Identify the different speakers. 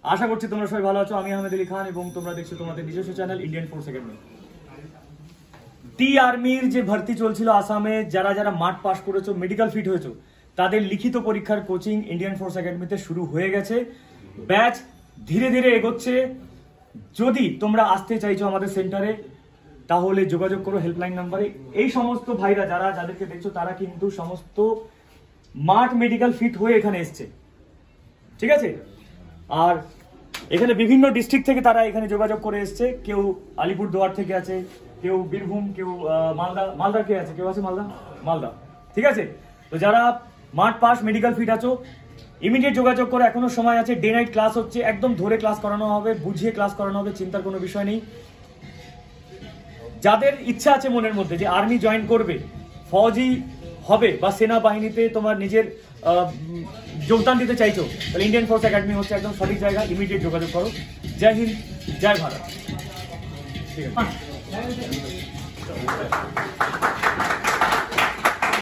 Speaker 1: আশা করছি তোমরা সবাই ভালো আছো। আমি আহমেদ আলী খান এবং তোমরা দেখছো তোমাদের নিজস্ব চ্যানেল ইন্ডিয়ান ফোর্স একাডেমি। টি আর্মির যে ভর্তি চলছিল আসামে, যারা যারা মাঠ পাস করেছো, মেডিকেল ফিট হয়েছো, তাদের লিখিত পরীক্ষার কোচিং ইন্ডিয়ান ফোর্স একাডেমিতে শুরু হয়ে গেছে। ব্যাচ ধীরে ধীরে এগোচ্ছে। যদি তোমরা আসতে চাইছো আমাদের সেন্টারে তাহলে যোগাযোগ করো হেল্পলাইন নাম্বারে। এই সমস্ত ভাইরা যাদেরকে দেখছো তারা কিন্তু সমস্ত মাঠ মেডিকেল ফিট হয়ে এখানে এসছে, ঠিক আছে? আর এখানে বিভিন্ন ডিস্ট্রিক্ট থেকে তারা এখানে যোগাযোগ করে এসছে। কেউ আলিপুরদুয়ার থেকে আছে, কেউ বীরভূম, কেউ মালদা কে আছে, কেউ আছে মালদা, ঠিক আছে? তো যারা মাঠ পাস মেডিকেল ফিট আছো ইমিডিয়েট যোগাযোগ করে, এখনো সময় আছে। ডে নাইট ক্লাস হচ্ছে, একদম ধরে ক্লাস করানো হবে, বুঝিয়ে ক্লাস করানো হবে, চিন্তার কোনো বিষয় নেই। যাদের ইচ্ছা আছে মনের মধ্যে যে আর্মি জয়েন করবে, ফৌজি হবে বা সেনাবাহিনীতে তোমার নিজের যোগদান দিতে চাইছো, তাহলে ইন্ডিয়ান ফোর্স একাডেমি হচ্ছে একদম সঠিক জায়গা। ইমিডিয়েট যোগাযোগ করো। জয় হিন্দ, জয় ভারত। ঠিক আছে।